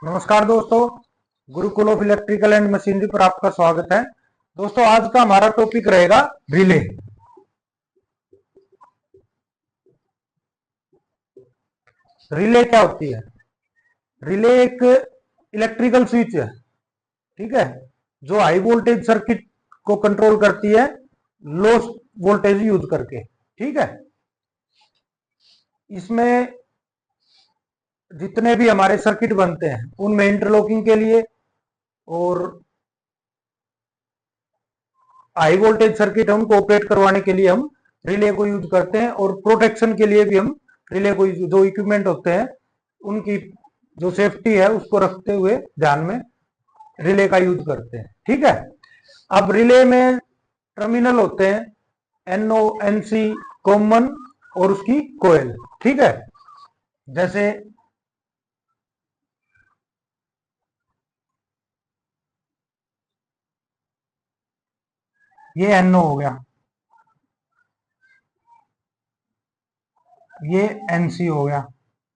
नमस्कार दोस्तों, Gurukul of electrical and machinery पर आपका स्वागत है। दोस्तों, आज का हमारा टॉपिक रहेगा रिले। रिले क्या होती है? रिले एक इलेक्ट्रिकल स्विच है, ठीक है, जो हाई वोल्टेज सर्किट को कंट्रोल करती है लो वोल्टेज यूज करके। ठीक है, इसमें जितने भी हमारे सर्किट बनते हैं उनमें इंटरलॉकिंग के लिए और हाई वोल्टेज सर्किट हम ऑपरेट करवाने के लिए हम रिले को यूज करते हैं, और प्रोटेक्शन के लिए भी हम रिले को, जो इक्विपमेंट होते हैं उनकी जो सेफ्टी है उसको रखते हुए ध्यान में रिले का यूज करते हैं। ठीक है, अब रिले में टर्मिनल होते हैं एनओ, एनसी, कॉमन और उसकी कोयल। ठीक है, जैसे ये एनओ हो गया, ये एनसी हो गया।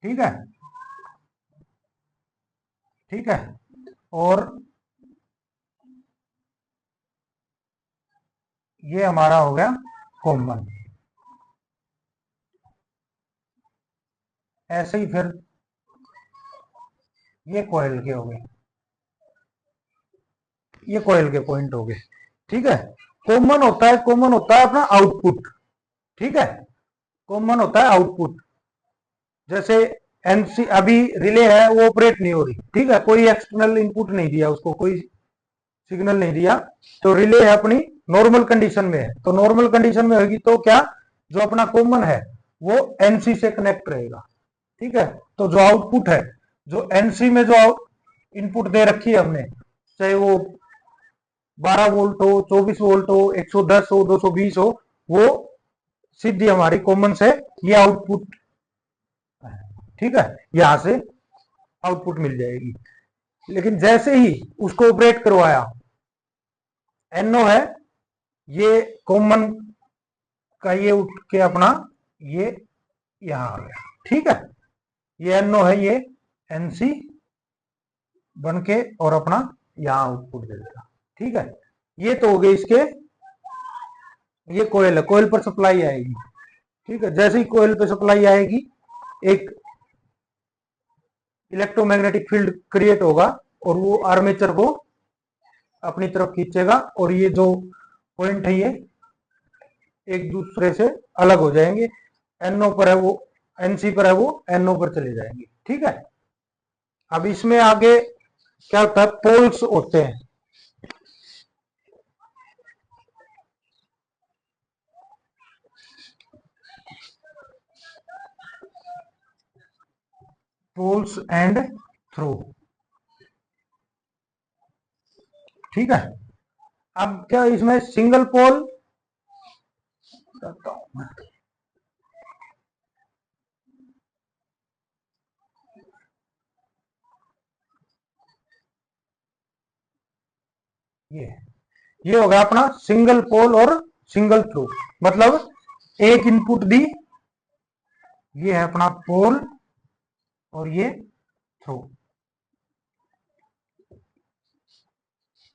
ठीक है, ठीक है, और ये हमारा हो गया कॉमन। ऐसे ही फिर ये कोयल के हो गए, ये कोयल के पॉइंट हो गए। ठीक है, कॉमन होता है अपना आउटपुट। ठीक है, कॉमन होता है आउटपुट। जैसे एनसी अभी रिले है वो ऑपरेट नहीं हो रही, ठीक है, कोई एक्सटर्नल इनपुट नहीं दिया उसको, कोई सिग्नल नहीं दिया, तो रिले है अपनी नॉर्मल कंडीशन में है। तो नॉर्मल कंडीशन में होगी तो क्या, जो अपना कॉमन है वो एनसी से कनेक्ट रहेगा। ठीक है, तो जो आउटपुट है, जो एनसी में जो इनपुट दे रखी है हमने, चाहे वो 12 वोल्ट हो, 24 वोल्ट हो, 110 हो, 220 हो, वो सीधी हमारी कॉमन से ये आउटपुट, ठीक है, यहां से आउटपुट मिल जाएगी। लेकिन जैसे ही उसको ऑपरेट करवाया, एनओ है ये कॉमन का, ये उठ के अपना ये यहां आ गया। ठीक है, ये एनओ है, ये एनसी बन के और अपना यहां आउटपुट दे देगा। ठीक है, ये तो हो गए इसके, ये कोयल है, कोयल पर सप्लाई आएगी। ठीक है, जैसे ही कोयल पे सप्लाई आएगी, एक इलेक्ट्रोमैग्नेटिक फील्ड क्रिएट होगा और वो आर्मेचर को अपनी तरफ खींचेगा, और ये जो पॉइंट है ये एक दूसरे से अलग हो जाएंगे। एनओ पर है वो एनसी पर है, वो एनओ पर चले जाएंगे। ठीक है, अब इसमें आगे क्या होता है, पोल्स होते हैं। Poles and throw. ठीक है, अब क्या इसमें सिंगल पोल, ये ये होगा अपना सिंगल पोल और सिंगल थ्रू। मतलब एक इनपुट दी, ये है अपना पोल और ये थ्रू।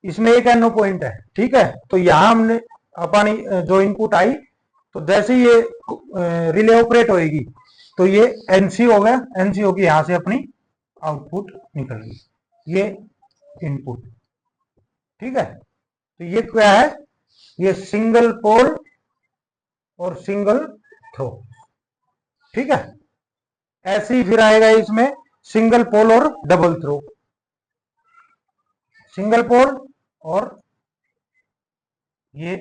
इसमें एक एनो पॉइंट है। ठीक है, तो यहां हमने अपनी जो इनपुट आई, तो जैसे ये रिले ऑपरेट होएगी तो ये एनसी हो गया, एनसी होगी, यहां से अपनी आउटपुट निकल गई, ये इनपुट। ठीक है, तो ये क्या है, ये सिंगल पोल और सिंगल थ्रो। ठीक है, ऐसे ही फिर आएगा इसमें सिंगल पोल और डबल थ्रो, सिंगल पोल और ये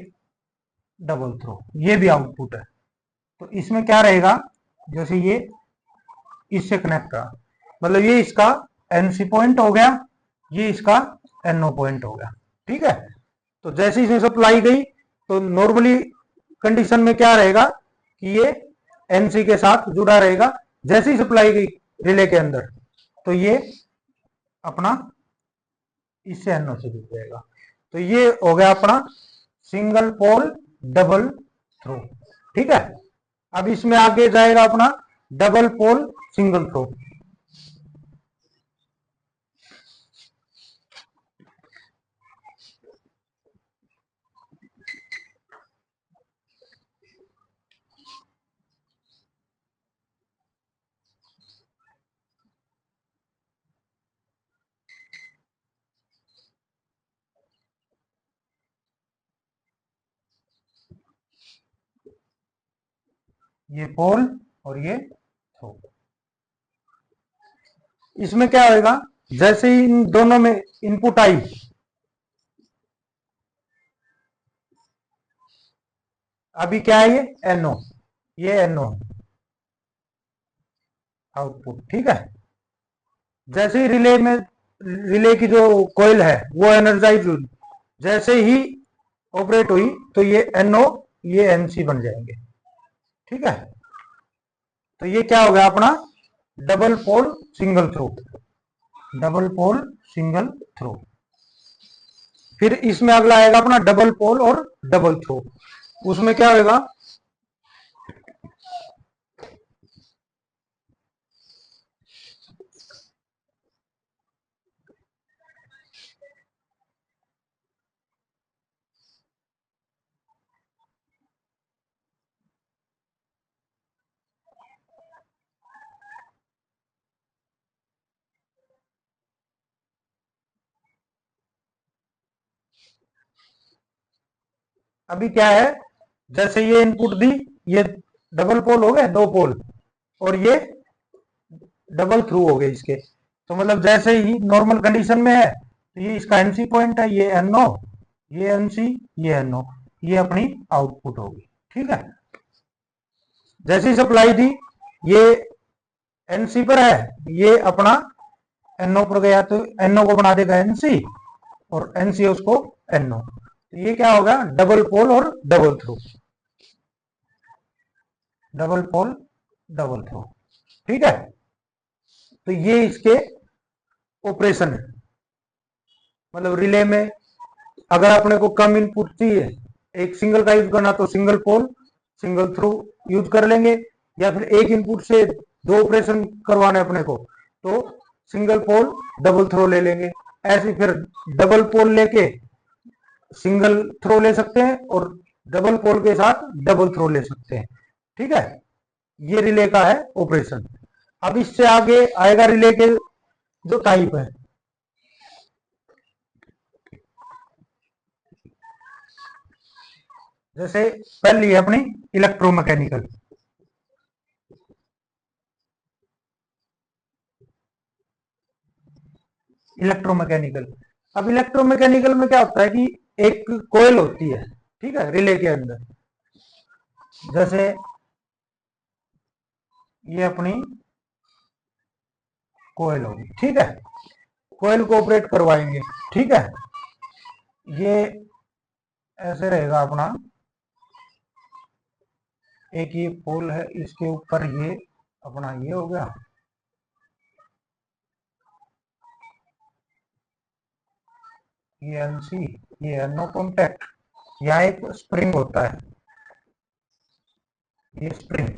डबल थ्रो, ये भी आउटपुट है। तो इसमें क्या रहेगा, जैसे ये इससे कनेक्ट रहा, मतलब ये इसका एनसी पॉइंट हो गया, ये इसका एनओ पॉइंट हो गया। ठीक है, तो जैसे इसमें सप्लाई गई तो नॉर्मली कंडीशन में क्या रहेगा कि ये एनसी के साथ जुड़ा रहेगा। जैसे ही सप्लाई गई रिले के अंदर, तो ये अपना इससे एनओ से जुड़ जाएगा। तो ये हो गया अपना सिंगल पोल डबल थ्रो। ठीक है, अब इसमें आगे जाएगा अपना डबल पोल सिंगल थ्रो। ये पोल और ये थ्रो। इसमें क्या होगा, जैसे ही इन दोनों में इनपुट आई, अभी क्या है, ये NO, ये NO आउटपुट। ठीक है, जैसे ही रिले की जो कॉइल है वो एनर्जाइज हुई, जैसे ही ऑपरेट हुई तो ये NO ये NC बन जाएंगे। ठीक है, तो ये क्या हो गया अपना double pole single throw, double pole single throw. फिर इसमें अगला आएगा अपना डबल पोल और डबल थ्रो। उसमें क्या होगा, अभी क्या है, जैसे ये इनपुट दी, ये डबल पोल हो गए, दो पोल, और ये डबल थ्रू हो गए इसके। तो मतलब जैसे ही नॉर्मल कंडीशन में है तो ये इसका NC पॉइंट है, ये NO, ये NC, ये NO, ये अपनी आउटपुट होगी। ठीक है, जैसी सप्लाई दी, ये NC पर है, ये अपना NO पर गया तो NO को बना देगा NC, और NC उसको NO। तो ये क्या होगा, डबल पोल और double throw, double pole double throw. ठीक है, तो ये इसके ऑपरेशन है। मतलब रिले में अगर अपने को कम इनपुट चाहिए, एक सिंगल का यूज करना, तो single pole single throw use कर लेंगे, या फिर एक इनपुट से दो ऑपरेशन करवाने अपने को तो सिंगल पोल डबल थ्रो ले लेंगे। ऐसे फिर डबल पोल लेके सिंगल थ्रो ले सकते हैं, और डबल पोल के साथ डबल थ्रो ले सकते हैं। ठीक है, ये रिले का है ऑपरेशन। अब इससे आगे आएगा रिले के जो टाइप है। जैसे पहली है अपनी इलेक्ट्रोमैकेनिकल, इलेक्ट्रोमैकेनिकल। अब इलेक्ट्रोमैकेनिकल में क्या होता है कि एक कोयल होती है, ठीक है, रिले के अंदर। जैसे ये अपनी कोयल होगी, ठीक है, कोयल को ऑपरेट करवाएंगे। ठीक है, ये ऐसे रहेगा अपना, एक ये पोल है, इसके ऊपर ये अपना ये हो गया, ये NC, ये NO कॉन्टैक्ट। यहाँ एक स्प्रिंग होता है, ये स्प्रिंग,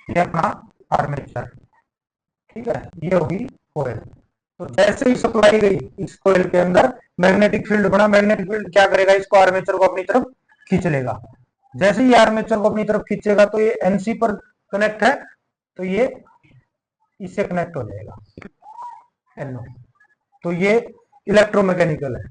ये अपना आर्मेचर। ठीक है, ये होगी कोयल। तो जैसे ही सप्लाई गई इस कोयल के अंदर, मैग्नेटिक फील्ड बना, मैग्नेटिक फील्ड क्या करेगा, इसको आर्मेचर को अपनी तरफ खींच लेगा। जैसे ही आर्मेचर को अपनी तरफ खींचेगा तो ये NC पर कनेक्ट है, तो ये इससे कनेक्ट हो जाएगा NO। तो ये इलेक्ट्रोमैकेनिकल है।